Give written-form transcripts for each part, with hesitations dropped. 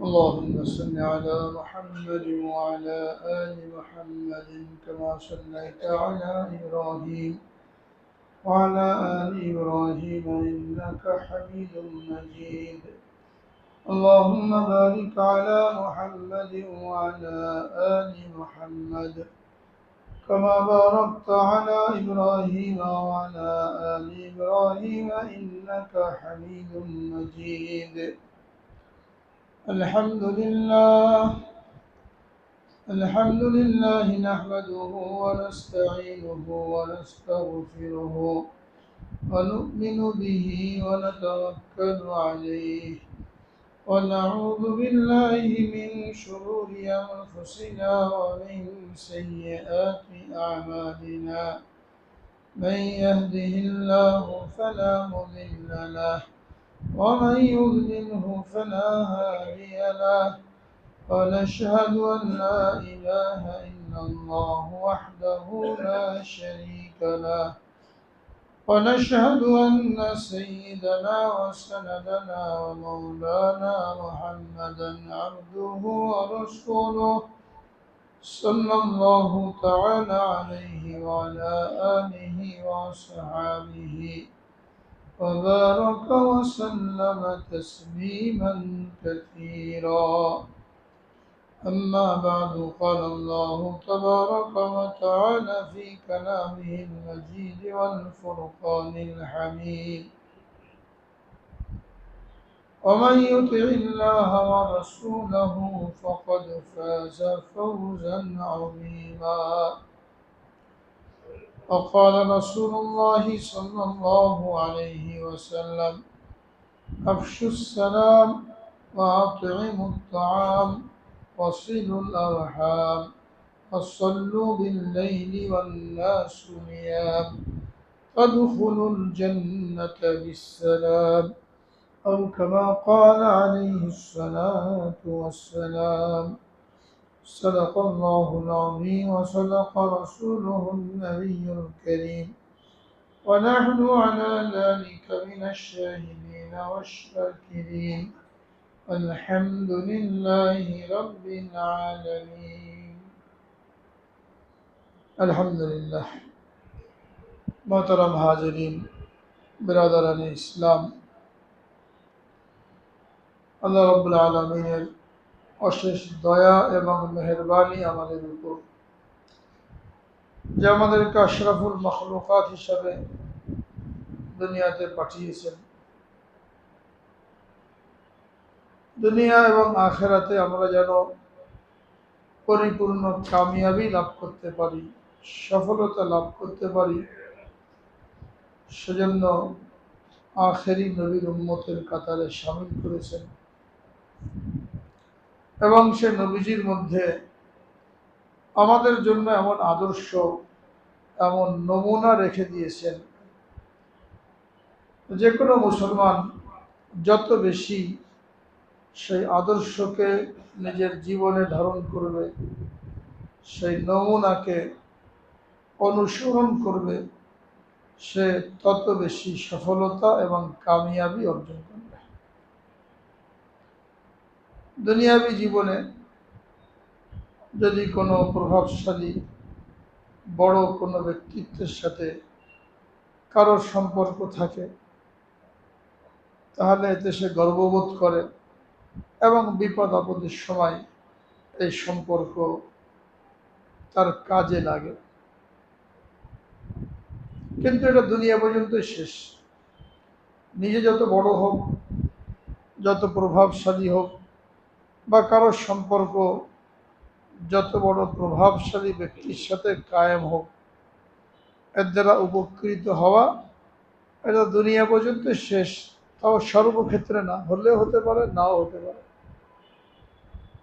اللهم صل على محمد وعلى آل محمد كما صليت على إبراهيم وعلى آل إبراهيم إنك حميد مجيد. اللهم بارك على محمد وعلى آل محمد كما باركت على إبراهيم وعلى آل إبراهيم إنك حميد مجيد. الحمد لله نحمده ونستعينه ونستغفره ونؤمن به ونتوكل عليه ونعوذ بالله من شرور أنفسنا ومن سيئات أعمالنا. من يهده الله فلا مضل له ومن يضلله فلا هادي له. ونشهد أن لا إله إلا الله وحده لا شريك له. ونشهد أن سيدنا وسندنا ومولانا محمدا عبده ورسوله صلى الله تعالى عليه وعلى آله وصحبه وبارك وسلم تسليما كثيرا. أما بعد، قال الله تبارك وتعالى في كلامه المجيد والفرقان الحميد: ومن يطع الله ورسوله فقد فاز فوزا عظيما. وقال رسول الله صلى الله عليه وسلم: أفشوا السلام وأطعموا الطعام وصلوا الأرحام وصلوا بالليل والناس نيام فادخلوا الجنة بالسلام، أو كما قال عليه الصلاة والسلام. صدق الله العظيم وصدق رسوله النبي الكريم، ونحن على ذلك من الشاهدين والشاكرين. الحمد لله رب العالمين. अल्हम्दुलिल्लाह। मोहतरम हाज़रीन, बिरादरान इस्लाम, আল্লাহ রাব্বুল আলামিনের অশেষ দয়া এবং মেহেরবানি আমাদের উপর, যে আমাদেরকে আশরাফুল মখলুকাত হিসাবে দুনিয়াতে পাঠিয়েছেন। দুনিয়া এবং আখিরাতে আমরা যেন পরিপূর্ণ কামিয়াবি লাভ করতে পারি, সফলতা লাভ করতে পারি, সেজন্য আখেরি নবীর উম্মতের কাতারে শামিল করেছেন এবং সে নবীজির মধ্যে আমাদের জন্য এমন আদর্শ, এমন নমুনা রেখে দিয়েছেন, যে কোনো মুসলমান যত বেশি সেই আদর্শকে নিজের জীবনে ধারণ করবে, সেই নমুনাকে অনুসরণ করবে, সে তত বেশি সফলতা এবং কামিয়াবি অর্জন করবে। দুনিয়াবী জীবনে যদি কোনো প্রভাবশালী বড় কোনো ব্যক্তিত্বের সাথে কারোর সম্পর্ক থাকে, তাহলে এতে সে গর্ববোধ করে এবং বিপদ আপদের সময় এই সম্পর্ক তার কাজে লাগে। কিন্তু এটা দুনিয়া পর্যন্ত শেষ। নিজে যত বড় হোক, যত প্রভাবশালী হোক, বা কারোর সম্পর্ক যত বড় প্রভাবশালী ব্যক্তির সাথে কায়েম হোক, এর দ্বারা উপকৃত হওয়া এটা দুনিয়া পর্যন্ত শেষ। তাও সর্বক্ষেত্রে না, হলেও হতে পারে, নাও হতে পারে।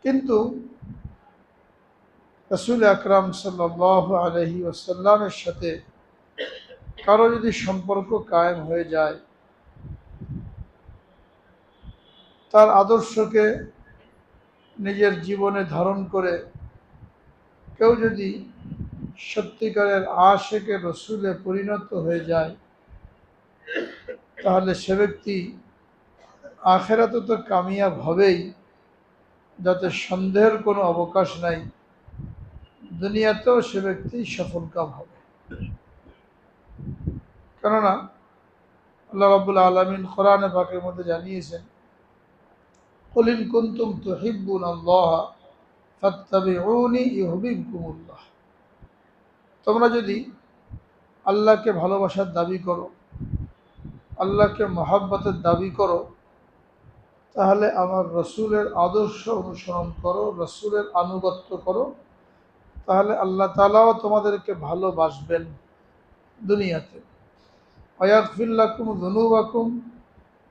কিন্তু রাসূল আকরাম সাল্লাল্লাহু আলাইহি ওয়াসাল্লামের সাথে কারো যদি সম্পর্ক কায়েম হয়ে যায়, তার আদর্শকে নিজের জীবনে ধারণ করে কেউ যদি সত্যিকারের আশিকে রসুলে পরিণত হয়ে যায়, তাহলে সে ব্যক্তি আখিরাতে তো কামিয়াব হবেই, যাতে সন্দেহের কোনো অবকাশ নাই, দুনিয়াতেও সে ব্যক্তি সফলকাম হবে। কেননা আল্লাহ রাব্বুল আলামিন কোরআনে পাকের মধ্যে জানিয়েছেন, কুল ইন কুনতুম তুহিব্বুনাল্লাহ ফাত্তাবিউনি ইউহিব্বুকুমুল্লাহ। তোমরা যদি আল্লাহকে ভালোবাসার দাবি করো, আল্লাহকে মহাব্বতের দাবি করো, তাহলে আমার রসুলের আদর্শ অনুসরণ করো, রসুলের আনুগত্য করো, তাহলে আল্লাহ তাআলাও তোমাদেরকে ভালোবাসবেন দুনিয়াতে। ওয়াগফির লাকুম যুনুবাকুম,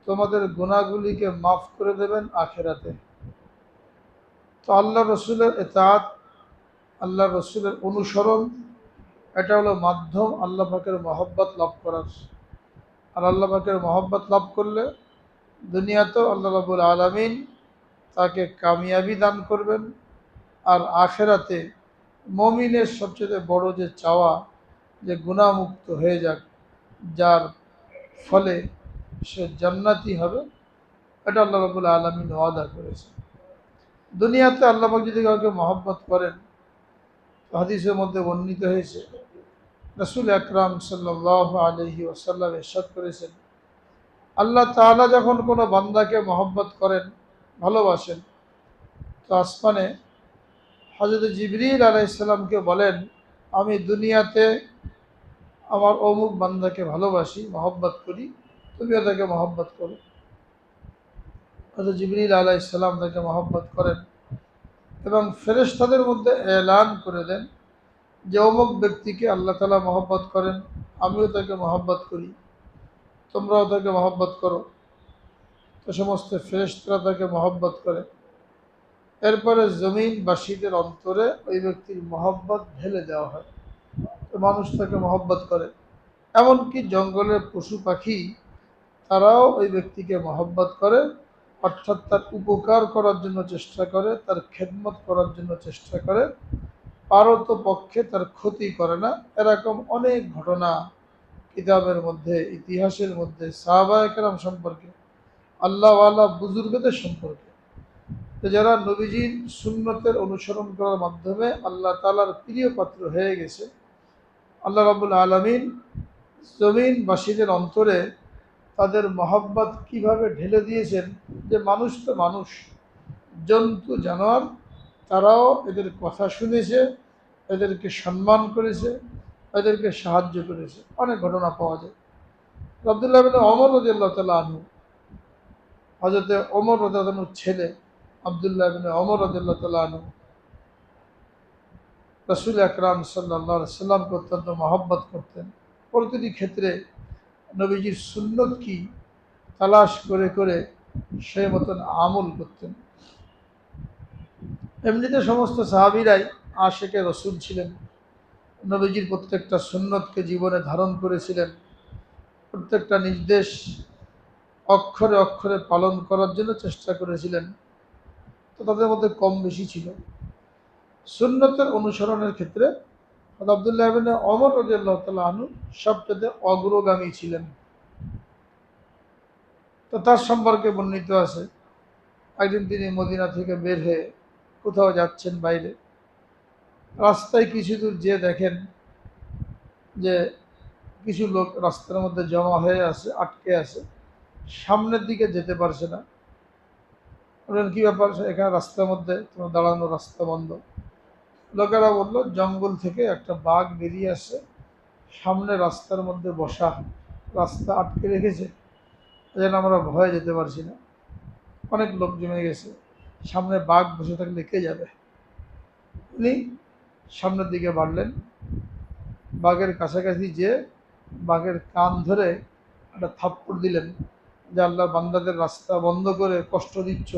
তোমাদের গুনাহগুলিকে মাফ করে দেবেন আখিরাতে। তো আল্লাহ রসুলের ইতাআত, আল্লাহ রসুলের অনুসরণ, এটা হলো মাধ্যম আল্লাহ পাকের মহব্বত লাভ করার। আর আল্লাহ পাকের মহব্বত লাভ করলে দুনিয়াতেও আল্লাহ রাব্বুল আলামিন তাকে কামিয়াবি দান করবেন, আর আখেরাতে মমিনের সবচেয়ে বড় যে চাওয়া, যে গুনাহমুক্ত হয়ে যাক, যার ফলে সে জান্নাতি হবে, এটা আল্লাহ রাব্বুল আলামিন ওয়াদা করেছে। দুনিয়াতে আল্লাহ পাক যদি কাউকে মহব্বত করেন, হাদিসের মধ্যে বর্ণিত হয়েছে, রাসূল আকরাম সাল্লাল্লাহু আলাইহি ওয়াসাল্লাম ইরশাদ করেছেন, আল্লাহ তাআলা যখন কোনো বান্দাকে মহব্বত করেন, ভালোবাসেন, তো আসমানে হযরত জিবরিল আলাইহিস সালামকে বলেন, আমি দুনিয়াতে আমার অমুক বান্দাকে ভালোবাসি, মহব্বত করি, তুমিও তাকে মহব্বত করো। হযরত জিবরিল আলাইহিস সালাম তাকে মহব্বত করেন এবং ফেরেশতাদের মধ্যে এলান করে দেন যে অমুক ব্যক্তিকে আল্লাহ তাআলা মহব্বত করেন, আমিও তাকে মহব্বত করি, তোমরাও তাকে মহব্বত করো। তো সমস্ত ফেরেশতারা তাকে মহব্বত করে। এরপরে জমিনবাসীদের অন্তরে ওই ব্যক্তির মহব্বত ঢেলে দেওয়া হয়, তো মানুষ তাকে মহব্বত করে। এমনকি জঙ্গলের পশু পাখি তারাও ওই ব্যক্তিকে মহব্বত করে, অর্থাৎ তার উপকার করার জন্য চেষ্টা করে, তার খেদমত করার জন্য চেষ্টা করে, পারত পক্ষে তার ক্ষতি করে না। এরকম অনেক ঘটনা কিতাবের মধ্যে, ইতিহাসের মধ্যে সাহাবায়ে কেরাম সম্পর্কে, আল্লাহওয়ালা বুজুর্গদের সম্পর্কে, তো যারা নবীজির সুন্নতের অনুসরণ করার মাধ্যমে আল্লাহ তাআলার প্রিয় পাত্র হয়ে গেছে, আল্লাহ রাব্বুল আলামিন জমিনবাসীদের অন্তরে তাদের মহব্বত কিভাবে ঢেলে দিয়েছেন, যে মানুষ তো মানুষ, জন্তু জানোয়ার তারাও এদের কথা শুনেছে, এদেরকে সম্মান করেছে, এদেরকে সাহায্য করেছে। অনেক ঘটনা পাওয়া যায়। আব্দুল্লাহ ইবনে ওমর রাদিয়াল্লাহু তাআলা আনহু, হযরতে ওমর রাদিয়াল্লাহু আনহুর ছেলে আব্দুল্লাহ ইবনে ওমর রাদিয়াল্লাহু তাআলা আনহু রাসূল আকরাম সাল্লাল্লাহু আলাইহি সাল্লামকে অত্যন্ত মহব্বত করতেন। প্রতিটি ক্ষেত্রে নবীজির সুন্নত কি তালাশ করে করে সেই মতন আমল করতেন। এমনিতে সমস্ত সাহাবীরাই আশিকে রসুল ছিলেন, নবীজির প্রত্যেকটা সুন্নতকে জীবনে ধারণ করেছিলেন, প্রত্যেকটা নির্দেশ অক্ষরে অক্ষরে পালন করার জন্য চেষ্টা করেছিলেন। তো তাদের মধ্যে কম বেশি ছিল। সুন্নতের অনুসরণের ক্ষেত্রে আব্দুল্লাহ ইবনে ওমর রাদিয়াল্লাহু তাআলা আনহু সবচেয়ে অগ্রগামী ছিলেন। তো তার সম্পর্কে বর্ণিত আছে, একদিন তিনি মদিনা থেকে বের হয়ে কোথাও যাচ্ছেন বাইরে, রাস্তায় কিছু দূর যেয়ে দেখেন যে কিছু লোক রাস্তার মধ্যে জমা হয়ে আছে, আটকে আছে, সামনের দিকে যেতে পারছে না। বললেন, কী ব্যাপার, এখানে রাস্তার মধ্যে তোমার দাঁড়ানো, রাস্তা বন্ধ। লোকেরা বলল, জঙ্গল থেকে একটা বাঘ বেরিয়ে আসে, সামনে রাস্তার মধ্যে বসা, রাস্তা আটকে রেখেছে, যেন আমরা ভয়ে যেতে পারছি না। অনেক লোক জমে গেছে, সামনে বাঘ বসে থাকলে কে যাবে। উনি সামনের দিকে বাড়লেন, বাঘের কাছাকাছি যেয়ে বাঘের কান ধরে একটা থাপ্পড় দিলেন, যে আল্লাহ বান্দাদের রাস্তা বন্ধ করে কষ্ট দিচ্ছ,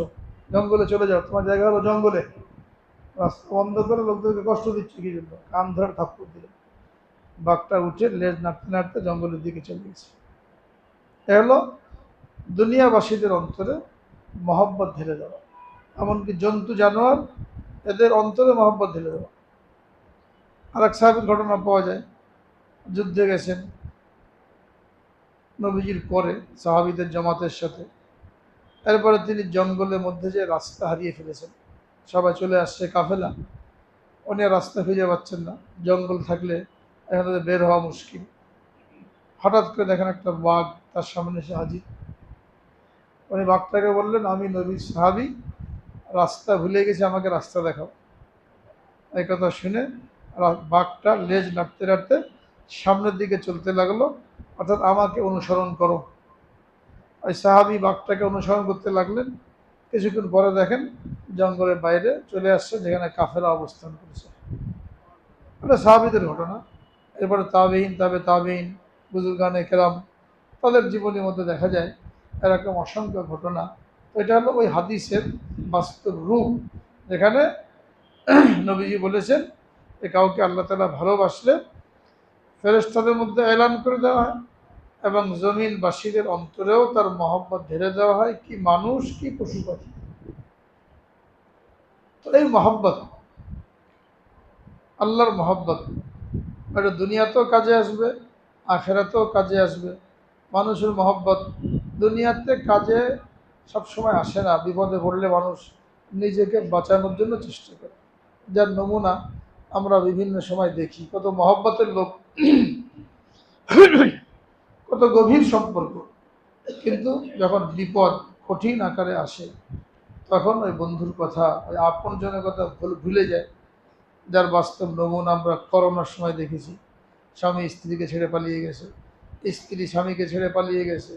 জঙ্গলে চলে যাও, তোমার জায়গা হলো জঙ্গলে, রাস্তা বন্ধ করে লোকদেরকে কষ্ট দিচ্ছ কি জন্য। কান ধরে থাপ্পড় দিলেন, বাঘটা উঠে লেজ নাড়তে নাড়তে জঙ্গলের দিকে চলে গেছে। এ হলো দুনিয়াবাসীদের অন্তরে মহব্বত ঢেলে দেওয়া, এমনকি জন্তু জানোয়ার এদের অন্তরে মহব্বত ঢেলে দেওয়া। আর এক সাহাবীর ঘটনা পাওয়া যায়, যুদ্ধে গেছেন নবীজির পরে সাহাবীদের জামাতের সাথে, এরপরে তিনি জঙ্গলের মধ্যে যে রাস্তা হারিয়ে ফেলেছেন। সবাই চলে আসছে কাফেলা, উনি আর রাস্তা খুঁজে পাচ্ছেন না, জঙ্গল থাকলে এখান থেকে বের হওয়া মুশকিল। হঠাৎ করে দেখেন একটা বাঘ তার সামনে এসে হাজির। উনি বাঘটাকে বললেন, আমি নবীর সাহাবী, রাস্তা ভুলে গেছি, আমাকে রাস্তা দেখাও। এই কথা শুনে বাঘটা লেজ নাড়তে নাড়তে সামনের দিকে চলতে লাগলো, অর্থাৎ আমাকে অনুসরণ করো। ওই সাহাবী বাঘটাকে অনুসরণ করতে লাগলেন। কিছুক্ষণ পরে দেখেন জঙ্গলের বাইরে চলে আসছে, যেখানে কাফেলা অবস্থান করেছে। এটা সাহাবীদের ঘটনা। এরপরে তাবেঈন, তাবেঈন, বুজুর্গানে কেরাম, তাদের জীবনের মধ্যে দেখা যায় এরকম অসংখ্য ঘটনা। তো এটা হলো ওই হাদিসের বাস্তব রূপ, যেখানে নবীজি বলেছেন যে কাউকে আল্লাহ তাআলা ভালোবাসলে ফেরেশতাদের মধ্যে এলান করে দেওয়া হয় এবং জমিনবাসীদের অন্তরেও তার মহব্বত ঢেলে দেওয়া হয়, কি মানুষ কি পশু পাখি। তো এই মহব্বত, আল্লাহর মহব্বত, এটা দুনিয়াতেও কাজে আসবে, আখেরাতেও কাজে আসবে। মানুষের মহব্বত দুনিয়াতে কাজে সবসময় আসে না, বিপদে পড়লে মানুষ নিজেকে বাঁচানোর জন্য চেষ্টা করে। যার নমুনা আমরা বিভিন্ন সময় দেখি, কত মহব্বতের লোক, কত গভীর সম্পর্ক, কিন্তু যখন বিপদ কঠিন আকারে আসে তখন ওই বন্ধুর কথা, ওই আপনজনের কথা ভুলে যায়। যার বাস্তব নমুনা আমরা করোনার সময় দেখেছি। স্বামী স্ত্রীকে ছেড়ে পালিয়ে গেছে, স্ত্রী স্বামীকে ছেড়ে পালিয়ে গেছে,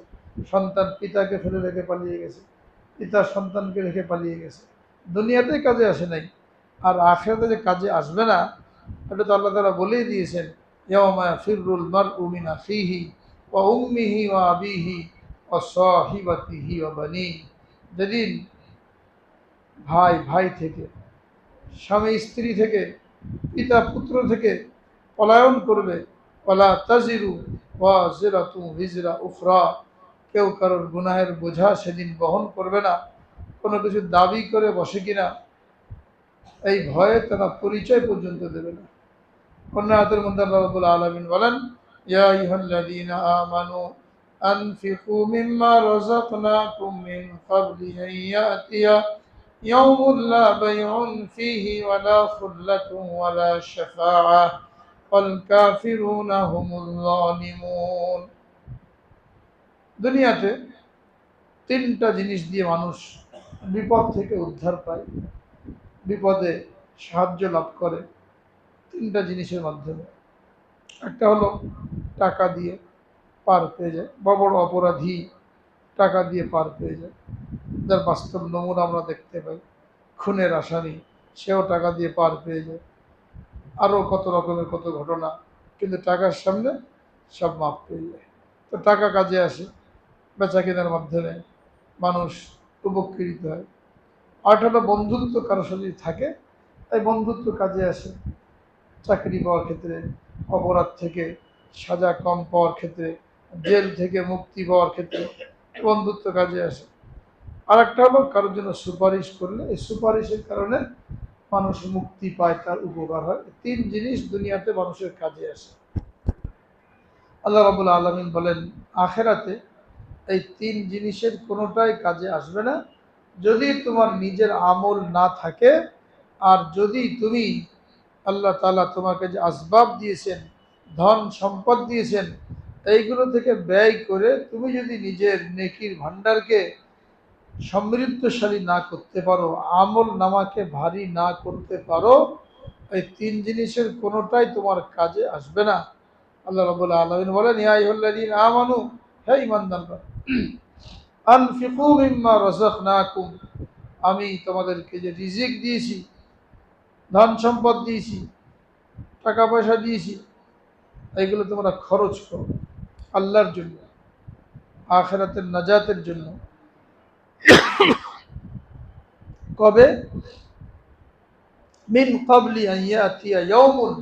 সন্তান পিতাকে ফেলে রেখে পালিয়ে গেছে, পিতা সন্তানকে রেখে পালিয়ে গেছে। দুনিয়াতেই কাজে আসে নাই, আর আখিরাতে যে কাজে আসবে না, এটা তো আল্লাহ তাআলা বলেই দিয়েছেন, ইয়াওমা ফিররুল মারউ মিন আখিহি ওয়া উম্মিহি ওয়া আবিহি ওয়া সাহিবাতিহি ওয়া বানি। যেদিন ভাই ভাই থেকে, স্বামী স্ত্রী থেকে, পিতা পুত্র থেকে পলায়ন করবে। ওয়ালা তাজিরু ওয়াজিরাতু বিজরা উখরা, কেউ কারোর গুনাহের বোঝা সেদিন বহন করবে না। কোনো কিছু দাবি করে বসে কিনা এই ভয়ে তারা পরিচয় পর্যন্ত দেবে না। অন্য আয়াতের মধ্যে আল্লাহ রাব্বুল আলামিন বলেন, ইয়া আইয়ুহাল্লাযীনা আমানু আনফিকু মিম্মা রাযাকনাকুম মিন ক্বাবলি আন ইয়াতিয়া ইয়াউমুন লা বাইউন ফীহি ওয়ালা খুল্লাতুন ওয়ালা শাফাআহ ওয়াল কাফিরুনা হুমুল যালিমুন। দুনিয়াতে তিনটা জিনিস দিয়ে মানুষ বিপদ থেকে উদ্ধার পায়, বিপদে সাহায্য লাভ করে তিনটা জিনিসের মাধ্যমে। একটা হলো টাকা দিয়ে পার পেয়ে যায়, বড় বড় অপরাধী টাকা দিয়ে পার পেয়ে যায়, যার বাস্তব নমুনা আমরা দেখতে পাই। খুনের আসামি, সেও টাকা দিয়ে পার পেয়ে যায়। আরও কত রকমের কত ঘটনা, কিন্তু টাকার সামনে সব মাপ পেয়ে যায়। তো টাকা কাজে আসে, বেচা কেনার মাধ্যমে মানুষ উপকৃত হয়। আর হলো বন্ধুত্ব কারোর সাথে যদি থাকে, তাই বন্ধুত্ব কাজে আসে। চাকরি পাওয়ার ক্ষেত্রে, অপরাধ থেকে সাজা কম পাওয়ার ক্ষেত্রে, জেল থেকে মুক্তি পাওয়ার ক্ষেত্রে বন্ধুত্ব কাজে আসে। আর একটা হলো কারোর জন্য সুপারিশ করলে এই সুপারিশের কারণে মানুষ মুক্তি পায়, তার উপকার হয়। তিন জিনিস দুনিয়াতে মানুষের কাজে আসে। আল্লাহ রাব্বুল আলামিন বলেন, আখেরাতে এই তিন জিনিসের কোনোটাই কাজে আসবে না যদি তোমার নিজের আমল না থাকে, আর যদি তুমি আল্লাহ তাআলা তোমাকে যে আসবাব দিয়েছেন, ধন সম্পদ দিয়েছেন, এইগুলো থেকে ব্যয় করে তুমি যদি নিজের নেকির ভান্ডারকে সমৃদ্ধশালী না করতে পারো, আমল নামাকে ভারী না করতে পারো, এই তিন জিনিসের কোনোটাই তোমার কাজে আসবে না। আল্লাহ রাব্বুল আলামিন বলেন, ইয়া আইয়ুহাল্লাযীনা আমানু, হে ঈমানদাররা, আনফিকু মিম্মা রাযাকনাকুম, আমি তোমাদেরকে যে রিজিক দিয়েছি, ধন সম্পদ দিয়েছি, টাকা পয়সা দিয়েছি, এইগুলো তোমরা খরচ করো আল্লাহর জন্য, আখিরাতের নাজাতের জন্য। কবে? মিন ক্বাবলি আন ইয়াতিয়া ইয়াউমুন,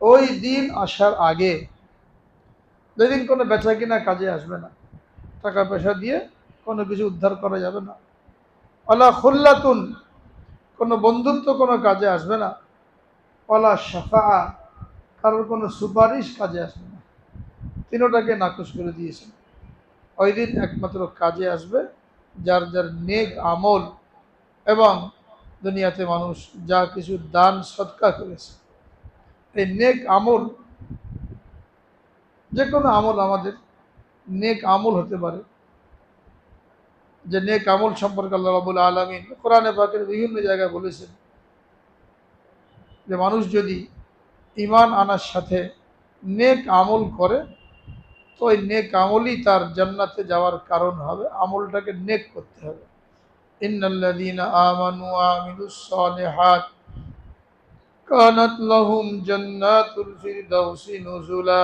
ওই দিন আসার আগে, যেদিন কোনো বেচা কিনা কাজে আসবে না, টাকা পয়সা দিয়ে কোনো কিছু উদ্ধার করা যাবে না। ওয়ালা খুল্লাতুন, কোনো বন্ধুত্ব কোনো কাজে আসবে না। ওয়ালা শাফাআ, কারোর কোনো সুপারিশ কাজে আসবে না। তিনোটাকে নাকচ করে দিয়েছেন। ওই দিন একমাত্র কাজে আসবে যার যার নেক আমল এবং দুনিয়াতে মানুষ যা কিছু দান সদকা করেছে, এই নেক আমল, যে কোনো আমল আমাদের নেক আমল হতে পারে। যে নেক আমল সম্পর্কে আল্লাহ রাব্বুল আলামিন কোরআনে পাকের বিভিন্ন জায়গায় বলেছেন যে মানুষ যদি ঈমান আনার সাথে নেক আমল করে, তো ওই নেক আমলই তার জান্নাতে যাওয়ার কারণ হবে। আমলটাকে নেক করতে হবে। ইন্নাল্লাযীনা আমানু ওয়া আমিলুস সালিহাত কানাত লাহুম জান্নাতুল ফিরদাউসি নুজুলা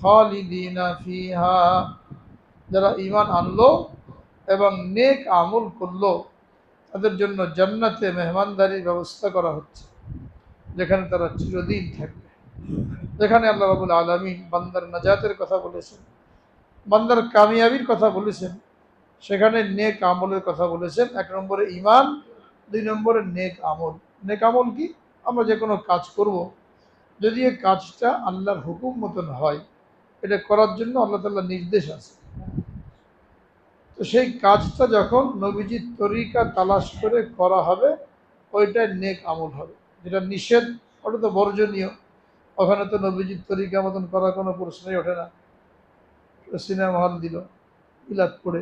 খালিদিনা ফিহা। যারা ঈমান আনলো এবং নেক আমল করলো, তাদের জন্য জান্নাতে মেহমানদারির ব্যবস্থা করা হচ্ছে, যেখানে তারা চিরদিন থাকবে। যেখানে আল্লাহ রাব্বুল আলামিন বান্দার নাজাতের কথা বলেছেন, বান্দার কামিয়াবির কথা বলেছেন, সেখানে নেক আমলের কথা বলেছেন। 1 নম্বরে ঈমান, 2 নম্বরে নেক আমল। নেক আমল কি? আমরা যে কোনো কাজ করব, যদি এই কাজটা আল্লাহর হুকুম মতন হয়, এটা করার জন্য আল্লাহ তাআলার নির্দেশ আছে, তো সেই কাজটা যখন নবীজির তরিকা তালাশ করে করা হবে, ওইটাই নেক আমল হবে। যেটা নিষেধ, ওটা তো বর্জনীয়, ওখানে তো নবীজির তরিকা মতন করার কোনো প্রশ্নই ওঠে না। সিনেমা হল দিল, মিলাদ পড়ে,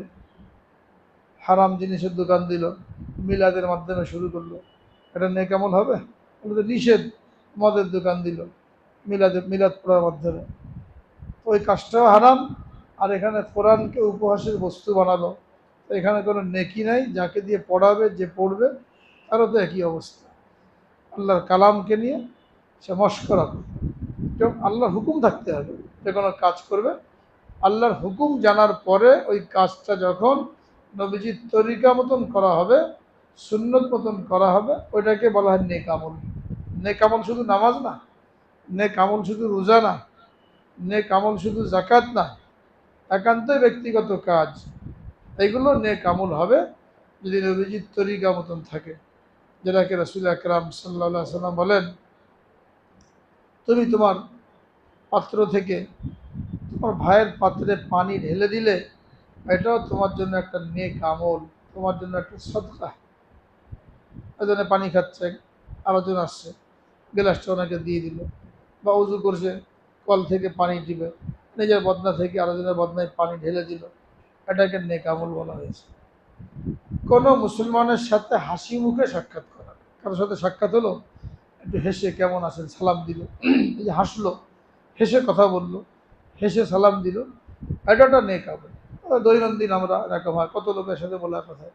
হারাম জিনিসের দোকান দিল, মিলাদের মাধ্যমে শুরু করলো, এটা নেক আমল হবে? ওটা তো নিষেধ। মদের দোকান দিল, মিলাদ পড়ার মাধ্যমে, ওই কাজটাও হারাম। আর এখানে কোরআনকে উপহাসের বস্তু বানালো, তো এখানে কোনো নেকি নাই। যাকে দিয়ে পড়াবে, যে পড়বে, তারও তো একই অবস্থা। আল্লাহর কালামকে নিয়ে সে মশকরা করবে। এবং আল্লাহর হুকুম থাকতে হবে। যে কোনো কাজ করবে, আল্লাহর হুকুম জানার পরে ওই কাজটা যখন নবীজির তরিকা মতন করা হবে, সুন্নত মতন করা হবে, ওইটাকে বলা হয় নেক আমল। নেক আমল শুধু নামাজ না, নেক আমল শুধু রোজা না, নেক আমল শুধু যাকাত না, একান্তই ব্যক্তিগত কাজ। এগুলো নেক আমল হবে যদি নবীজির তরিকা মতন থাকে। যেটাকে রাসূল আকরাম সাল্লাল্লাহু আলাইহি ওয়াসাল্লাম বলেন, তুমি তোমার পাত্র থেকে তোমার ভাইয়ের পাত্রে পানি ঢেলে দিলে, এটাও তোমার জন্য একটা নেক আমল, তোমার জন্য একটা সদকা। এজন্য পানি খাচ্ছে, আলোজন আসছে, গ্লাসটা ওনাকে দিয়ে দিল, বা উজু করছে, কল থেকে পানি দিবে, নিজের বদনা থেকে আলোজনের বদনায় পানি ঢেলে দিল, এটাকে নেক আমল বলা হয়েছে। কোনো মুসলমানের সাথে হাসি মুখে সাক্ষাৎ করা, কারোর সাথে সাক্ষাৎ হলো, একটু হেসে কেমন আছেন সালাম দিল, এই যে হাসলো, হেসে কথা বলল, হেসে সালাম দিল, এটা একটা নেক আমল। দৈনন্দিন আমরা এরকম হয়, কত লোকের সাথে বলার কথা,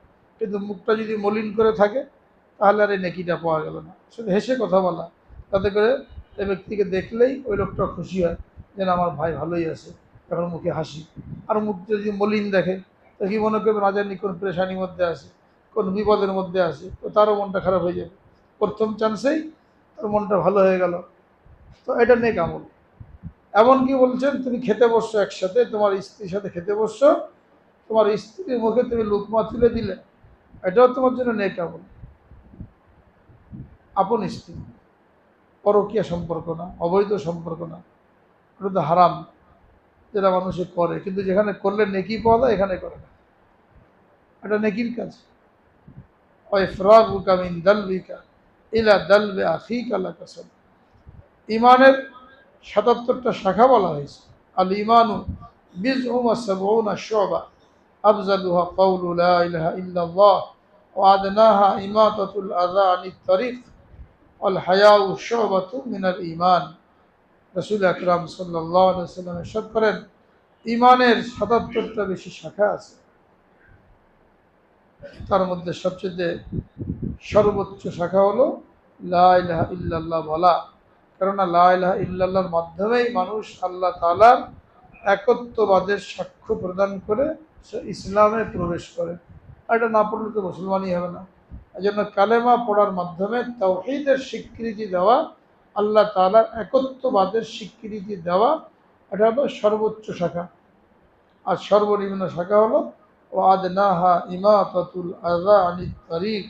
কিন্তু মুখটা যদি মলিন করে থাকে, তাহলে আর এই নেকিটা পাওয়া গেল না। শুধু হেসে কথা বলা, তাতে করে এই ব্যক্তিকে দেখলেই ওই লোকটা খুশি হয়, যেন আমার ভাই ভালোই আছে, এখন মুখে হাসি। আর মুখটা যদি মলিন দেখে, তো কি মনে করবে, না জানি কোন পেরেশানির মধ্যে আছে, কোন বিপদের মধ্যে আছে, তো তারও মনটা খারাপ হয়ে যাবে। প্রথম চান্সেই তার মনটা ভালো হয়ে গেল, তো এটা নেক আমল। এমনকি বলছেন, তুমি খেতে বসছো একসাথে, তোমার স্ত্রীর সাথে খেতে বসছো, তোমার স্ত্রীর মুখে তুমি লুকমা তুলে দিলে, এটাও তোমার জন্য নেক আমল। আপন স্ত্রী, পরকীয়া সম্পর্ক না, অবৈধ সম্পর্ক না, ওটা তো হারাম, যেটা মানুষে করে, কিন্তু যেখানে করলে নেকি পাওয়া যায়, এখানে করে না, এটা নেকির কাজ। ওয়াইফরাগুকা মিন দালবিকা ইলা দালবি আখিকা লাকা সাদকা। ঈমানের ৭৭টা শাখা বলা হয়েছে। আল ঈমানু বিজউন ওয়া সাবউনা শু'বা আফজালুহা কাউলু লা ইলাহা ইল্লাল্লাহ ওয়া আদনাহা ইমাতাতুল আযা আনিত তারিক ওয়াল হায়াউ শু'বাতুম মিনাল ঈমান। রাসূল আকরাম সাল্লাল্লাহু আলাইহি ওয়াসাল্লাম ইরশাদ করেন, ঈমানের ৭৭টা বেশি শাখা আছে, তার মধ্যে সবচেয়ে সর্বোচ্চ শাখা হলো লা ইলাহা ইল্লাল্লাহ বলা। কেননা লা ইলাহা ইল্লাল্লাহর মাধ্যমেই মানুষ আল্লাহ তাআলার একত্ববাদের সাক্ষ্য প্রদান করে সে ইসলামে প্রবেশ করে। আর এটা না পড়লে তো মুসলমানই হবে না। এই জন্য কালেমা পড়ার মাধ্যমে তাওহীদের স্বীকৃতি দেওয়া, আল্লাহ তাআলার একত্ববাদের স্বীকৃতি দেওয়া, এটা হলো সর্বোচ্চ শাখা। আর সর্বনিম্ন শাখা হলো ওয়াদনাহা ইমাতাতুল আযা আনিত তারিক,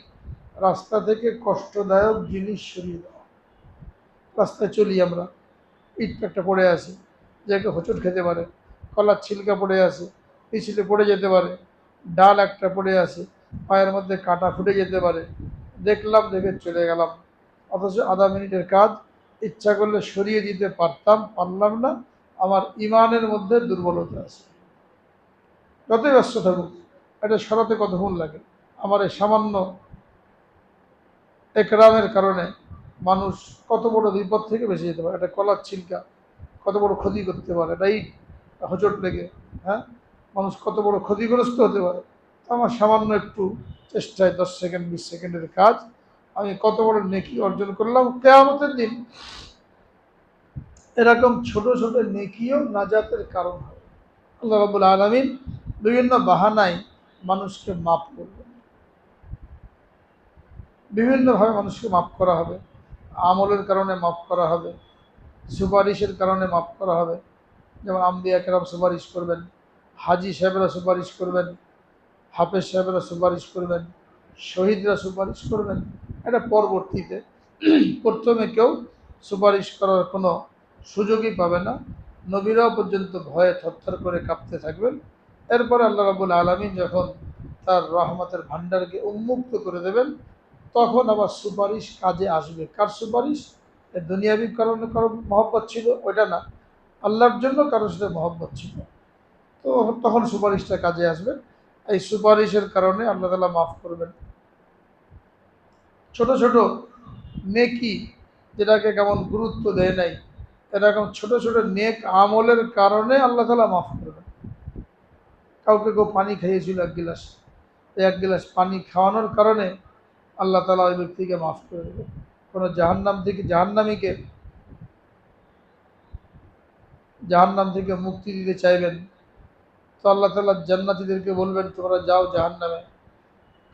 রাস্তা থেকে কষ্টদায়ক জিনিস সরিয়ে দেওয়া। রাস্তায় চলি আমরা, ইট একটা পড়ে আছে, যে একটা হোঁচট খেতে পারে, কলার ছিলকা পড়ে আছে, পিছলে পড়ে যেতে পারে, ডাল একটা পড়ে আছে, পায়ের মধ্যে কাঁটা ফুটে যেতে পারে, দেখলাম, দেখে চলে গেলাম, অথচ আধা মিনিটের কাজ ইচ্ছা করলে সরিয়ে দিতে পারতাম, পারলাম না। আমার ইমানের মধ্যে দুর্বলতা আছে। যতই ব্যস্ত থাকুক, এটা সরাতে কতক্ষণ লাগে? আমার এই সামান্য একরামের কারণে মানুষ কত বড় বিপদ থেকে বেঁচে যেতে পারে। এটা কলার ছিলকা কত বড় ক্ষতি করতে পারে, এটাই হোঁচট লেগে, হ্যাঁ, মানুষ কত বড় ক্ষতিগ্রস্ত হতে পারে। আমার সামান্য একটু চেষ্টায় 10 সেকেন্ড 20 সেকেন্ডের কাজ আমি কত বড় নেকি অর্জন করলাম। কিয়ামতের দিন এরকম ছোট ছোট নেকিও নাজাতের কারণ হবে। আল্লাহ রাব্বুল আলামিন বিভিন্ন বাহানায় মানুষকে মাফ করবেন, বিভিন্নভাবে মানুষকে মাফ করা হবে। আমলের কারণে মাফ করা হবে, সুপারিশের কারণে মাফ করা হবে। যেমন আম্বিয়া কেরাম সুপারিশ করবেন, হাজি সাহেবরা সুপারিশ করবেন, হাফেজ সাহেবরা সুপারিশ করবেন, শহীদরা সুপারিশ করবেন। এটা পরবর্তীতে, প্রথমে কেউ সুপারিশ করার কোনো সুযোগই পাবে না। নবীরাও পর্যন্ত ভয়ে থরথর করে কাঁপতে থাকবেন। এরপরে আল্লাহ রাব্বুল আলামিন যখন তার রহমতের ভাণ্ডারকে উন্মুক্ত করে দেবেন, তখন আবার সুপারিশ কাজে আসবে। কার সুপারিশ? দুনিয়াবি কারণে কারো মহব্বত ছিল ওইটা না, আল্লাহর জন্য কারোর সাথে মহব্বত ছিল, তো তখন সুপারিশটা কাজে আসবে। এই সুপারিশের কারণে আল্লাহ তাআলা মাফ করবেন। ছোট ছোট নেকি যেটাকে কেমন গুরুত্ব দেয় নাই, এরকম ছোট ছোট নেক আমলের কারণে আল্লাহ তাআলা মাফ করবেন। কাউকে কেউ পানি খাইয়েছিল 1 গিলাস, এই 1 গিলাস পানি খাওয়ানোর কারণে আল্লাহ তাআলা ওই ব্যক্তিকে মাফ করে দেবেন। কোনো জাহান্নাম থেকে মুক্তি দিতে চাইবেন, তো আল্লাহ তাআলা জান্নাতীদেরকে বলবেন তোমরা যাও জাহান্নামে।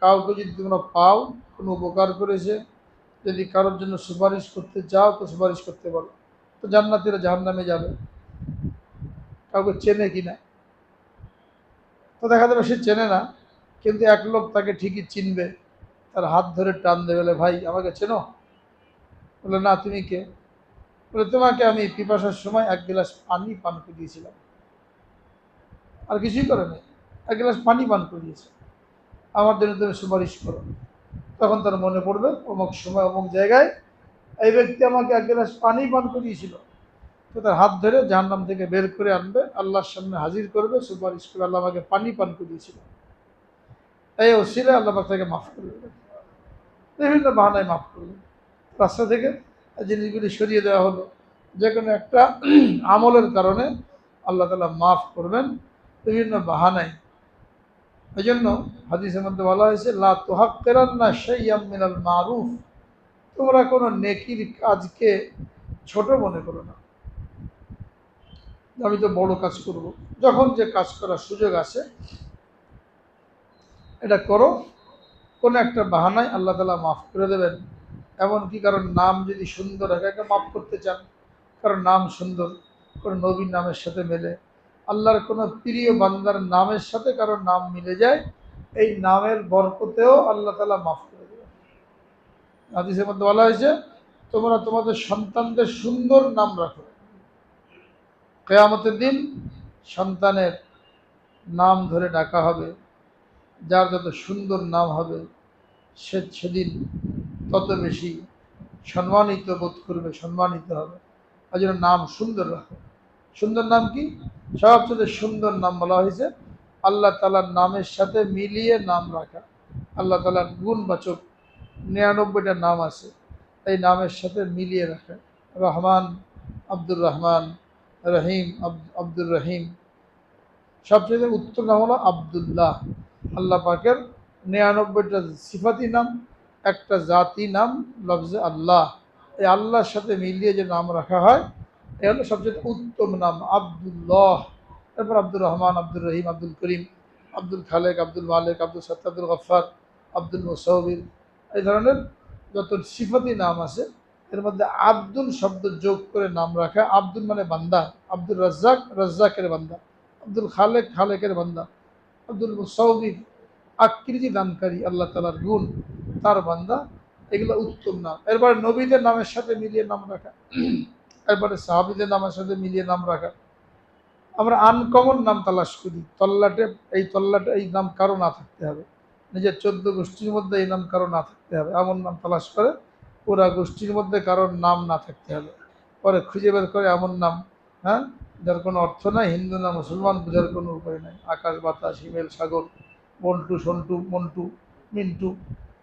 কাউকে যদি তোমরা পাও কোনো উপকার করেছে, যদি কারোর জন্য সুপারিশ করতে চাও তো সুপারিশ করতে পারো। তো জান্নাতীরা জাহান্নামে যাবে, কাউকে চেনে কিনা, তো দেখা যাবে সে চেনে না, কিন্তু এক লোক তাকে ঠিকই চিনবে, তার হাত ধরে টান দেবে, বলে ভাই আমাকে চেনো? বলে না, তুমি কে? বলে তোমাকে আমি পিপাসার সময় 1 গিলাস পানি পান করিয়েছিলাম, আর কিছুই করে নাই, 1 গিলাস পানি পান করিয়েছে, আমার জন্য তুমি সুপারিশ করো। তখন তার মনে পড়বে অমুক সময় অমুক জায়গায় এই ব্যক্তি আমাকে 1 গিলাস পানি পান করিয়েছিল। তো তার হাত ধরে জাহান্নাম থেকে বের করে আনবে, আল্লাহর সামনে হাজির করবে, সুপারিশ করবে আল্লাহ আমাকে পানি পান করিয়েছিল। এই ওসিলায় আল্লাহ পাক তাকে মাফ করে দেবে, বিভিন্ন বাহানায় মাফ করবে। রাস্তা থেকে জিনিসগুলি সরিয়ে দেওয়া হলো, যে কোনো একটা আমলের কারণে আল্লাহ তাআলা মাফ করবেন বিভিন্ন বাহানায়। এই জন্য হাদিসের মধ্যে বলা হয়েছে লা তুহাক্কিরান্না শাইয়্যাম মিনাল মারুফ, তোমরা কোনো নেকির কাজকে ছোট মনে করো না, আমি তো বড় কাজ করব। যখন যে কাজ করার সুযোগ আছে এটা করো, কোনো একটা বাহানায় আল্লাহ তাআলা মাফ করে দেবেন। এমনকি কারণ নাম যদি সুন্দর হয় একে মাফ করতে চান, কারণ নাম সুন্দর, কোনো নবীর নামের সাথে মেলে, আল্লাহর কোনো প্রিয় বান্দার নামের সাথে কারো নাম মিলে যায়, এই নামের বরকতেও আল্লাহ তাআলা মাফ করে দেবেন। হাদিসের মধ্যে বলা হয়েছে তোমরা তোমাদের সন্তানদের সুন্দর নাম রাখো, কিয়ামতের দিন সন্তানের নাম ধরে ডাকা হবে, যার যত সুন্দর নাম হবে সেদিন তত বেশি সম্মানিত বোধ করবে, সম্মানিত হবে। এই জন্য নাম সুন্দর রাখো। সুন্দর নাম কি? সবচেয়ে সুন্দর নাম বলা হয়েছে আল্লাহ তাআলার নামের সাথে মিলিয়ে নাম রাখা। আল্লাহ তাআলার গুণবাচক 99টা নাম আছে, এই নামের সাথে মিলিয়ে রাখা। রহমান, আব্দুর রহমান, রহিম, আব্দুর রহিম। সবচেয়ে উত্তম নাম হলো আবদুল্লাহ। আল্লাহ পাকের 99টা সিফাতি নাম, একটা জাতি নাম লফজে আল্লাহ, এই আল্লাহর সাথে মিলিয়ে যে নাম রাখা হয় এ হলো সবচেয়ে উত্তম নাম আবদুল্লাহ। তারপর আব্দুর রহমান, আব্দুর রহিম, আব্দুল করিম, আব্দুল খালেক, আব্দুল মালিক, আব্দুল সত্তার, আব্দুল গফফার, আব্দুল মুসাউবির, এই ধরনের যত সিফাতি নাম আছে এর মধ্যে আব্দুল শব্দ যোগ করে নাম রাখা। আব্দুল মানে বান্দা, আব্দুল রাজ্জাক রাজ্জাকের বান্দা, আব্দুল খালেক খালেকের বান্দা, আব্দুল মুসাউবির আকৃতি দানকারী আল্লাহ তাআলার গুণ, তার বান্দা, এগুলো উত্তম নাম। এরপরে নবীদের নামের সাথে মিলিয়ে নাম রাখা, এরপরে সাহাবীদের নামের সাথে মিলিয়ে নাম রাখা। আমরা আনকমন নাম তালাশ করি, তল্লাটে এই নাম কারো না থাকতে হবে, নিজের 14 গোষ্ঠীর মধ্যে এই নাম কারো না থাকতে হবে, এমন নাম তালাশ করে পুরা গোষ্ঠীর মধ্যে কারোর নাম না থাকতে হবে, পরে খুঁজে বের করে এমন নাম, হ্যাঁ, যার কোনো অর্থ নাই, হিন্দু না মুসলমান বোঝার কোনো উপায় নাই, আকাশ বাতাস হিমেল সাগর, বন্টু সন্টু মন্টু মিন্টু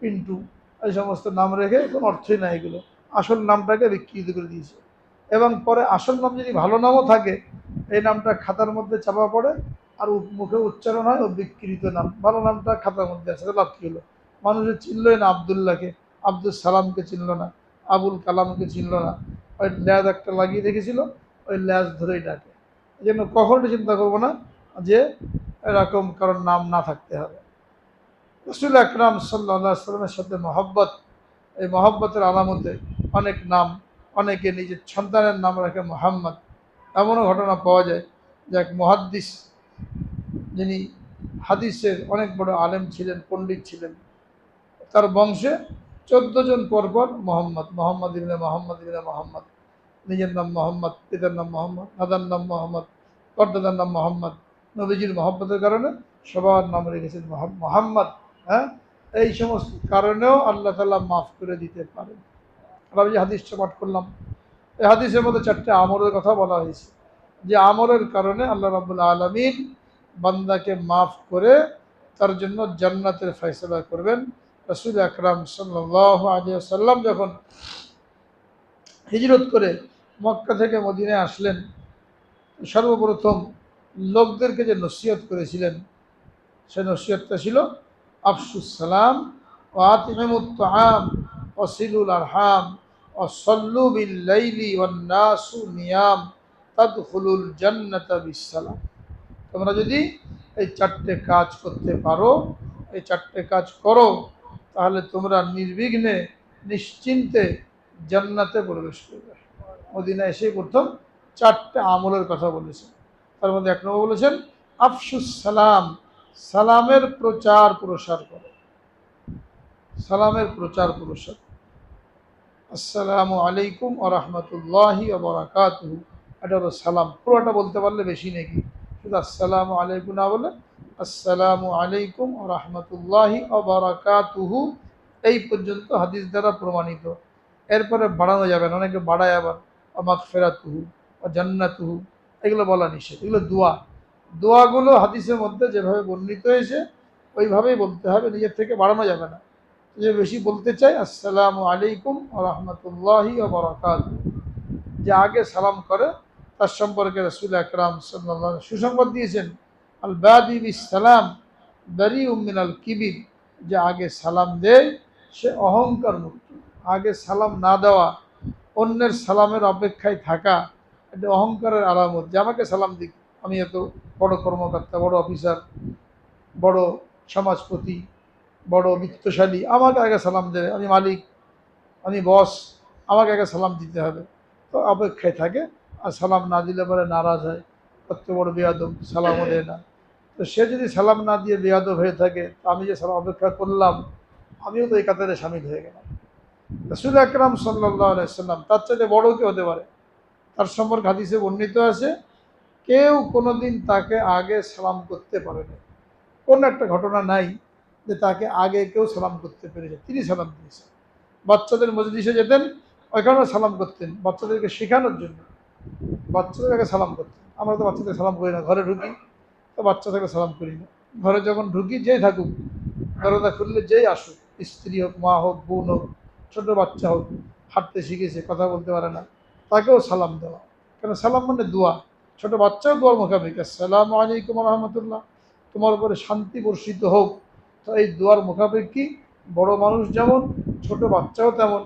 পিন্টু, এই সমস্ত নাম রেখে কোনো অর্থই নাই এগুলো, আসল নামটাকে বিকৃত করে দিয়েছে। এবং পরে আসল নাম যদি ভালো নামও থাকে, এই নামটা খাতার মধ্যে চাপা পড়ে আর মুখে উচ্চারণ হয় ও বিকৃত নাম, ভালো নামটা খাতার মধ্যে আছে, লাভ কী হলো? মানুষের চিনলই না আবদুল্লাহকে, আব্দুল সালামকে চিনল না, আবুল কালামকে চিনল না, ওই ল্যাজ একটা লাগিয়ে রেখেছিল, ওই ল্যাজ ধরেই ডাকে। এই জন্য কখনোই চিন্তা করবো না যে এরকম কারোর নাম না থাকতে হবে। রসুল আকরাম সাল্লাল্লাহু আলাইহি সাল্লামের সাথে মহব্বত, এই মহব্বতের আলামতে অনেক নাম, অনেকে নিজের সন্তানের নাম রাখে মোহাম্মদ। এমনও ঘটনা পাওয়া যায় যে এক মুহাদ্দিস, যিনি হাদিসের অনেক বড় আলেম ছিলেন, পণ্ডিত ছিলেন, তার বংশে 14 জন পরপর মোহাম্মদ, মোহাম্মদ ইবনে মোহাম্মদ ইবনে মোহাম্মদ, নিজের নাম মোহাম্মদ, পিতার নাম মোহাম্মদ, দাদার নাম মোহাম্মদ, পরদাদার নাম মোহাম্মদ। নবীজির মহব্বতের কারণে সবার নাম রেখেছেন মোহাম্মদ। হ্যাঁ, এই সমস্ত কারণেও আল্লাহ তাআলা মাফ করে দিতে পারেন। আমি যে হাদিসটা পাঠ করলাম, এই হাদিসের মধ্যে 4টে আমলের কথা বলা হয়েছে, যে আমলের কারণে আল্লাহ রাব্বুল আলামিন বান্দাকে মাফ করে তার জন্য জান্নাতের ফয়সালা করবেন। রাসূল আকরাম সাল্লাল্লাহু আলাইহি ওয়াসাল্লাম যখন হিজরত করে মক্কা থেকে মদিনায় আসলেন, সর্বপ্রথম লোকদেরকে যে নসিহত করেছিলেন, সে নসিহতটা ছিল আফসুস সালাম ও আতিমুত তাআম ও সিলুল আরহাম ও সল্লু বিল লাইলি ওয়ান নাসু নিয়াম তাদখুলুল জান্নাতা বিসসালাম। তোমরা যদি এই 4টে কাজ করতে পারো, এই 4টে কাজ করো, তাহলে তোমরা নির্বিঘ্নে নিশ্চিন্তে জান্নাতে প্রবেশ করবে। মদিনা এসে প্রথম 4টে আমলের কথা বলেছেন, তার মধ্যে 1 নম্বর বলেছেন আফসুস সালাম, সালামের প্রচার প্রসার করো, সালামের প্রচার প্রসার। আসসালামু আলাইকুম ওয়া রাহমাতুল্লাহি ওয়া বারাকাতুহু, এটা হলো সালাম। পুরোটা বলতে পারলে বেশি নাকি, শুধু আসসালামু আলাইকুম না বলে আসসালামু আলাইকুম ওয়া রাহমাতুল্লাহি ওয়া বারাকাতুহু এই পর্যন্ত হাদিস দ্বারা প্রমাণিত। এরপরে বাড়ানো যাবে না, অনেকে বাড়ায় আবার মাগফিরাতুহু ওয়া জান্নাতুহু, এগুলো বলা নিষেধ, এগুলো দোয়া। দোয়াগুলো হাদিসের মধ্যে যেভাবে বর্ণিত হয়েছে ওইভাবেই বলতে হবে, নিজের থেকে বাড়ানো যাবে না। যে বেশি বলতে চাই আসসালামু আলাইকুম ওয়া রাহমাতুল্লাহি ওয়া বারাকাতুহু, যে আগে সালাম করে তার সম্পর্কে রাসূল আকরাম সাল্লাল্লাহু আলাইহি ওয়াসাল্লাম সুসংবাদ দিয়েছেন, আল বাদি বিস সালাম বারিউম মিনাল কিবির, যে আগে সালাম দেয় সে অহংকার মুক্ত। আগে সালাম না দেওয়া, অন্যের সালামের অপেক্ষায় থাকা, এটা অহংকারের আলামত, যে আমাকে সালাম দিক, আমি এত বড় কর্মকর্তা, বড় অফিসার, বড় সমাজপতি, বড় বিত্তশালী, আমাকে আগে সালাম দেবে, আমি মালিক, আমি বস, আমাকে আগে সালাম দিতে হবে, তো অপেক্ষায় থাকে। আর সালাম না দিলে পরে নারাজ হয়, কত বড় বেয়াদব, সালামও দেয় না। তো সে যদি সালাম না দিয়ে বেয়াদব হয়ে থাকে, তো আমি যে সালাম অপেক্ষা করলাম, আমিও তো এই কাতারে শামিল হয়ে গেলাম। রাসূল আকরাম সাল্লাল্লাহু আলাইহি ওয়াসাল্লাম তার চাইতে বড় কেউ হতে পারে, তার সম্পর্কে হাদিসে বর্ণিত আছে কেউ কোনোদিন তাকে আগে সালাম করতে পারে না। কোনো একটা ঘটনা নাই যে তাকে আগে কেউ সালাম করতে পেরেছে, তিনি সালাম দিয়েছেন। বাচ্চাদের মজলিসে যেতেন, ওইখানেও সালাম করতেন, বাচ্চাদেরকে শেখানোর জন্য বাচ্চাদের আগে সালাম করতেন। আমরা তো বাচ্চাদের সালাম করি না, ঘরে ঢুকি তো বাচ্চাদেরকে সালাম করি না। ঘরে যখন ঢুকি, যেই থাকুক, দরজা খুললে যেই আসুক, স্ত্রী হোক, মা হোক, বোন হোক, ছোটো বাচ্চা হোক, হাঁটতে শিখেছে, কথা বলতে পারে না, তাকেও সালাম দেওয়া। কেন? সালাম মানে দোয়া। ছোটো বাচ্চাও দোয়ার মুখাপেক্ষি, আসসালামু আলাইকুম ওয়া রাহমাতুল্লাহ, তোমার উপরে শান্তি বর্ষিত হোক, তো এই দোয়ার মুখাপেক্ষি বড় মানুষ যেমন, ছোট বাচ্চাও তেমন।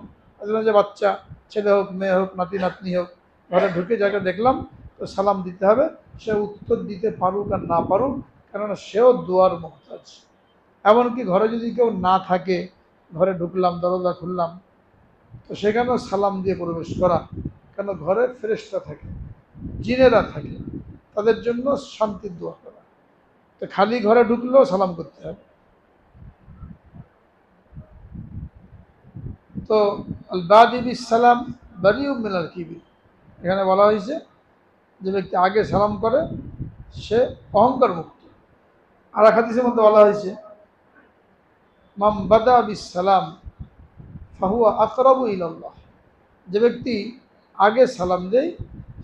যে বাচ্চা, ছেলে হোক, মেয়ে হোক, নাতি নাতনি হোক, ঘরে ঢুকে যাকে দেখলাম তো সালাম দিতে হবে, সে উত্তর দিতে পারুক আর না পারুক, কেননা সেও দোয়ার মুহতাজ। এমনকি ঘরে যদি কেউ না থাকে, ঘরে ঢুকলাম, দরজা খুললাম, তো সেখানেও সালাম দিয়ে প্রবেশ করা। কেন? ঘরে ফেরেশতা থাকে, জিনেরা থাকে, তাদের জন্য শান্তির দোয়া করা। তো খালি ঘরে ঢুকলেও সালাম করতে হবে। তো আল বাদি বিস সালাম বারিউম মিনাল কিবির, এখানে বলা হয়েছে যে ব্যক্তি আগে সালাম করে সে অহংকার মুক্ত। আর এক হাদিসের মধ্যে বলা হয়েছে মাম বাদা বিস সালাম ফাহুয়া আকরাবু ইলাল্লাহ, যে ব্যক্তি আগে সালাম দেয়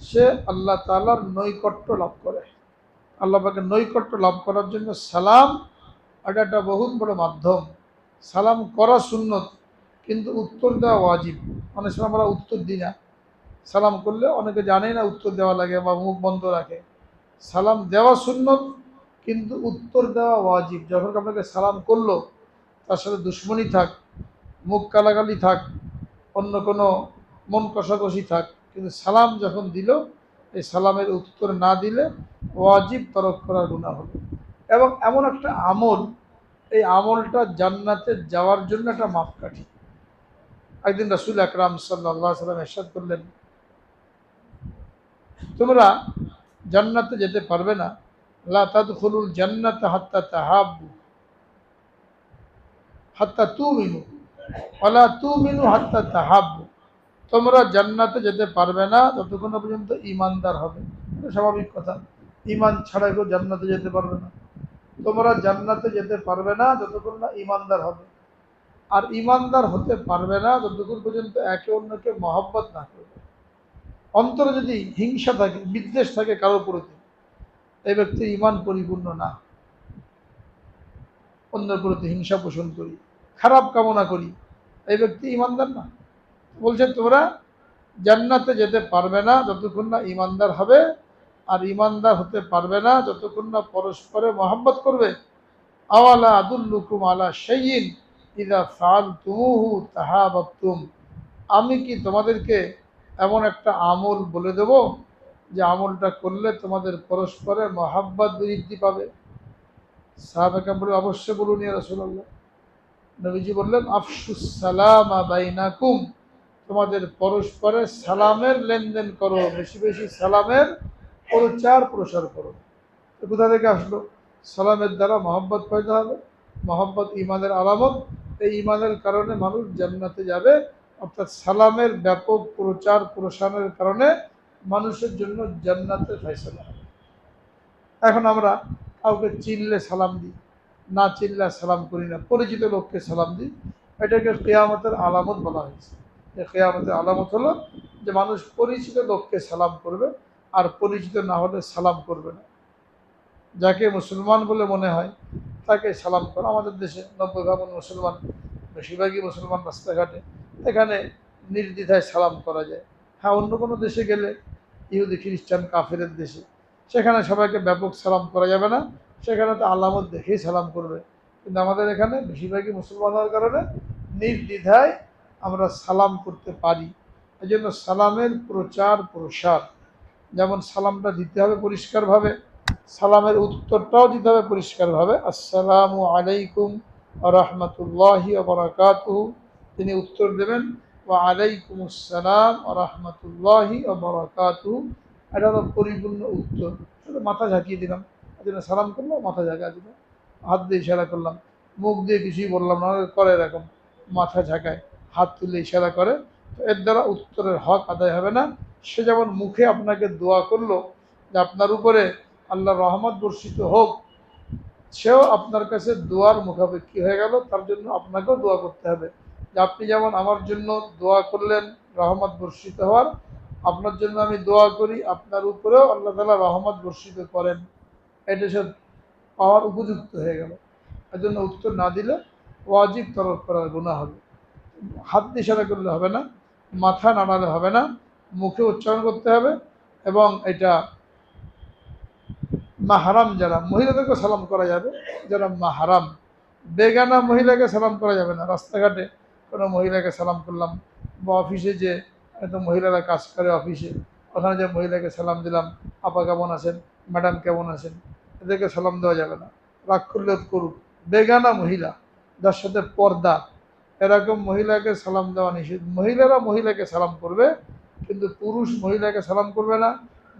সে আল্লাহ তাআলার নৈকট্য লাভ করে। আল্লাহ পাকের নৈকট্য লাভ করার জন্য সালাম এটা একটা বহুত বড় মাধ্যম। সালাম করা সুন্নত, কিন্তু উত্তর দেওয়া ওয়াজিব। অনেক সময় আমরা উত্তর দিই না, সালাম করলে অনেকে জানেই না উত্তর দেওয়া লাগে বা মুখ বন্ধ রাখে। সালাম দেওয়া সুন্নত, কিন্তু উত্তর দেওয়া ওয়াজিব। যখন আপনাকে সালাম করলো, তার সাথে দুশ্মনী থাক, মুখ কালাগালি থাক, অন্য কোনো মন কষাকষি থাক, কিন্তু সালাম যখন দিল, এই সালামের উত্তর না দিলে ওয়াজিব তরক করার গুনাহ হলো। এবং এমন একটা আমল, এই আমলটা জান্নাতে যাওয়ার জন্য একটা মাপকাঠি। একদিন রাসূল আকরাম সাল্লাল্লাহু আলাইহি সাল্লাম ইরশাদ করলেন, তোমরা জান্নাতে যেতে পারবে না, লা তাদখুলুল জান্নাতা হাত্তা তাহাব্বু হাত্তা তুমিনু ওয়ালা তুমিনু হাত্তা তাহাব্বু। তোমরা জান্নাতে যেতে পারবে না যতক্ষণ না পর্যন্ত ঈমানদার হবে। এটা স্বাভাবিক কথা, ঈমান ছাড়া কেউ জান্নাতে যেতে পারবে না। তোমরা জান্নাতে যেতে পারবে না যতক্ষণ না ঈমানদার হবে। আর ঈমানদার হতে পারবে না যতক্ষণ পর্যন্ত একে অন্যকে মহব্বত না করবে। অন্তরে যদি হিংসা থাকে, বিদ্বেষ থাকে কারোর প্রতি, এই ব্যক্তির ঈমান পরিপূর্ণ না। অন্যের প্রতি হিংসা পোষণ করি, খারাপ কামনা করি, এই ব্যক্তি ঈমানদার না। বলছে তোমরা জান্নাতে যেতে পারবে না যতক্ষণ না ঈমানদার হবে, আর ঈমানদার হতে পারবে না যতক্ষণ না পরস্পরে মহব্বত করবে। আওয়ালা আদুল্লুকুম আলা শাইইন ইযা ফাআলতুমুহু তাহাবাবতুম। আমি কি তোমাদেরকে এমন একটা আমল বলে দেব যে আমলটা করলে তোমাদের পরস্পরে মহাব্বত বৃদ্ধি পাবে? সাহাবায়ে কেরাম বললেন, অবশ্যই বলুন ইয়া রাসূলুল্লাহ। নবীজি বললেন, আফশুস সালামা বাইনাকুম, তোমাদের পরস্পরে সালামের লেনদেন করো, বেশি বেশি সালামের প্রচার প্রসার করো। তো কোথা থেকে আসলো? সালামের দ্বারা মহব্বত পয়দা হবে। মহব্বত ঈমানের আলামত। এই ঈমানের কারণে মানুষ জান্নাতে যাবে। অর্থাৎ সালামের ব্যাপক প্রচার প্রসারের কারণে মানুষের জন্য জান্নাতের ফয়সালা হবে। এখন আমরা কাউকে চিনলে সালাম দিই, না চিনলে সালাম করি না। পরিচিত লোককে সালাম দিই, এটাকে কিয়ামতের আলামত বলা হয়েছে। যে কিয়ামতের আলামত হলো যে মানুষ পরিচিত লোককে সালাম করবে, আর পরিচিত না হলে সালাম করবে না। যাকে মুসলমান বলে মনে হয় তাকে সালাম করো। আমাদের দেশে 90% মুসলমান, বেশিরভাগই মুসলমান রাস্তাঘাটে, এখানে নির্দ্বিধায় সালাম করা যায়। হ্যাঁ, অন্য কোনো দেশে গেলে, ইহুদি খ্রিস্টান কাফেরের দেশে, সেখানে সবাইকে ব্যাপক সালাম করা যাবে না, সেখানে তো আলামত দেখেই সালাম করবে। কিন্তু আমাদের এখানে বেশিরভাগই মুসলমান হওয়ার কারণে নির্দ্বিধায় আমরা সালাম করতে পারি। এই জন্য সালামের প্রচার প্রসার, যেমন সালামটা দিতে হবে পরিষ্কারভাবে, সালামের উত্তরটাও দিতে হবে পরিষ্কারভাবে। আসসালামু আলাইকুম ওয়া রাহমাতুল্লাহি ওয়া বারাকাতুহু, তিনি উত্তর দেবেন ওয়া আলাইকুম আসসালাম ওয়া রাহমাতুল্লাহি ওয়া বারাকাতুহু। এটা হলো পরিপূর্ণ উত্তর। শুধু মাথা ঝাঁকিয়ে দিলাম, এজন্য সালাম করলাম, মাথা ঝাঁকা দিলাম, হাত দিয়ে ইশারা করলাম, মুখ দিয়ে কিছুই বললাম না। করে এরকম মাথা ঝাঁকায়, হাত তুলে ইশারা করে, তো এর দ্বারা উত্তরের হক আদায় হবে না। সে যেমন মুখে আপনাকে দোয়া করলো যে আপনার উপরে আল্লাহর রহমত বর্ষিত হোক, সেও আপনার কাছে দোয়ার মুখাপেক্ষী হয়ে গেল। তার জন্য আপনাকেও দোয়া করতে হবে যে আপনি যেমন আমার জন্য দোয়া করলেন রহমত বর্ষিত হওয়ার, আপনার জন্য আমি দোয়া করি আপনার উপরেও আল্লাহ তাআলা রহমত বর্ষিত করেন। এটা সে পাওয়ার উপযুক্ত হয়ে গেল। এর জন্য উত্তর না দিলে ওয়াজিব তরক করার গুনাহ হবে। হাত দিয়ে ইশারা করলে হবে না, মাথা নাড়ালে হবে না, মুখে উচ্চারণ করতে হবে। এবং এটা মাহারাম যারা, মহিলাদেরকে সালাম করা যাবে, যারা মাহারাম, বেগানা মহিলাকে সালাম করা যাবে না। রাস্তাঘাটে কোনো মহিলাকে সালাম করলাম, বা অফিসে যে এত মহিলারা কাজ করে অফিসে, ওখানে যে মহিলাকে সালাম দিলাম, আপা কেমন আছেন, ম্যাডাম কেমন আছেন, এদেরকে সালাম দেওয়া যাবে না। রাগ করলে করুক। বেগানা মহিলা যার সাথে পর্দা, এরকম মহিলাকে সালাম দেওয়া নিষেধ। মহিলারা মহিলাকে সালাম করবে, কিন্তু পুরুষ মহিলাকে সালাম করবে না,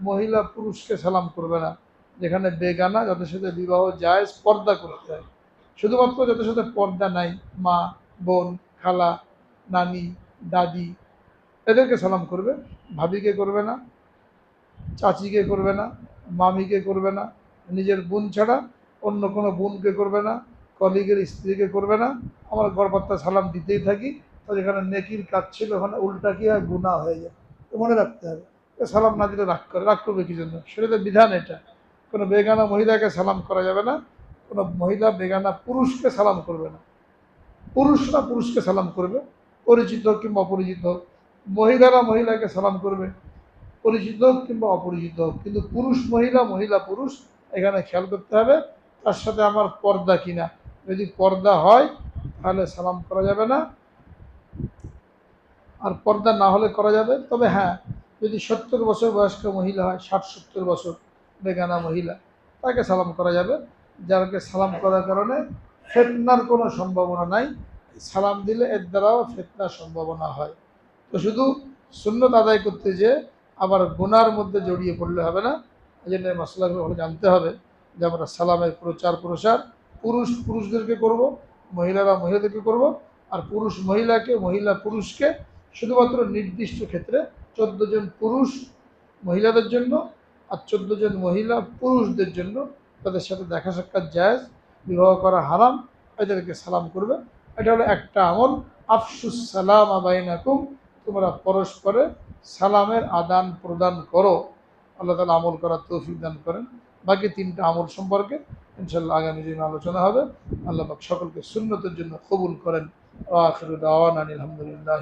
মহিলা পুরুষকে সালাম করবে না। যেখানে বেগানা, যাদের সাথে বিবাহ জায়েজ, পর্দা করতে হয়। শুধুমাত্র যাদের সাথে পর্দা নাই, মা, বোন, খালা, নানি, দাদি, এদেরকে সালাম করবে। ভাবিকে করবে না, চাচিকে করবে না, মামিকে করবে না, নিজের বোন ছাড়া অন্য কোনো বোনকে করবে না, কলিগের স্ত্রীকে করবে না, আমার গড়পাত্তা সালাম দিতেই থাকি, তো যেখানে নেকির কাজ ছিল ওখানে উল্টা কি হয়, গুনাহ হয়ে যায়। তো মনে রাখতে হবে, সালাম না দিলে রাগ করবে কি জন্য, সেটা তো বিধান। এটা কোনো বেগানা মহিলাকে সালাম করা যাবে না, কোনো মহিলা বেগানা পুরুষকে সালাম করবে না, পুরুষরা পুরুষকে সালাম করবে, পরিচিত হোক কিংবা অপরিচিত হোক। মহিলারা মহিলাকে সালাম করবে, পরিচিত হোক কিংবা অপরিচিত হোক। কিন্তু পুরুষ মহিলা, মহিলা পুরুষ, এখানে খেয়াল করতে হবে তার সাথে আমার পর্দা কিনা। যদি পর্দা হয় তাহলে সালাম করা যাবে না, আর পর্দা না হলে করা যাবে। তবে হ্যাঁ, যদি 70 বছর বয়স্ক মহিলা হয়, 60-70 বছর বেগানা মহিলা, তাকে সালাম করা যাবে, যাকে সালাম করার কারণে ফেতনার কোনো সম্ভাবনা নাই। সালাম দিলে এর দ্বারাও ফেতনার সম্ভাবনা হয়। তো শুধু সুন্নত আদায় করতে যে আবার গুনার মধ্যে জড়িয়ে পড়লে হবে না। এই জন্য মশলাগুলো ভালো জানতে হবে যে আমরা সালামের প্রচার প্রসার পুরুষ পুরুষদেরকে করব, মহিলারা মহিলাদেরকে করব, আর পুরুষ মহিলাকে, মহিলা পুরুষকে, শুধুমাত্র নির্দিষ্ট ক্ষেত্রে 14 জন পুরুষ মহিলাদের জন্য আর 14 জন মহিলা পুরুষদের জন্য, তাদের সাথে দেখা সাক্ষাৎ জায়েজ, বিবাহ করা হারাম, এদেরকে সালাম করবে। এটা হলো একটা আমল, আফসুস সালাম বাইনাকুম, তোমরা পরস্পরে সালামের আদান প্রদান করো। আল্লাহ তাআলা আমল করার তৌফিক দান করেন। বাকি 3টা আমল সম্পর্কে ইনশাআল্লাহ আগামী দিনে আলোচনা হবে। আল্লাহ পাক সকলকে সুন্নতের জন্য কবুল করেন। ওয়া আখিরু দাওয়ানা আলহামদুলিল্লাহ।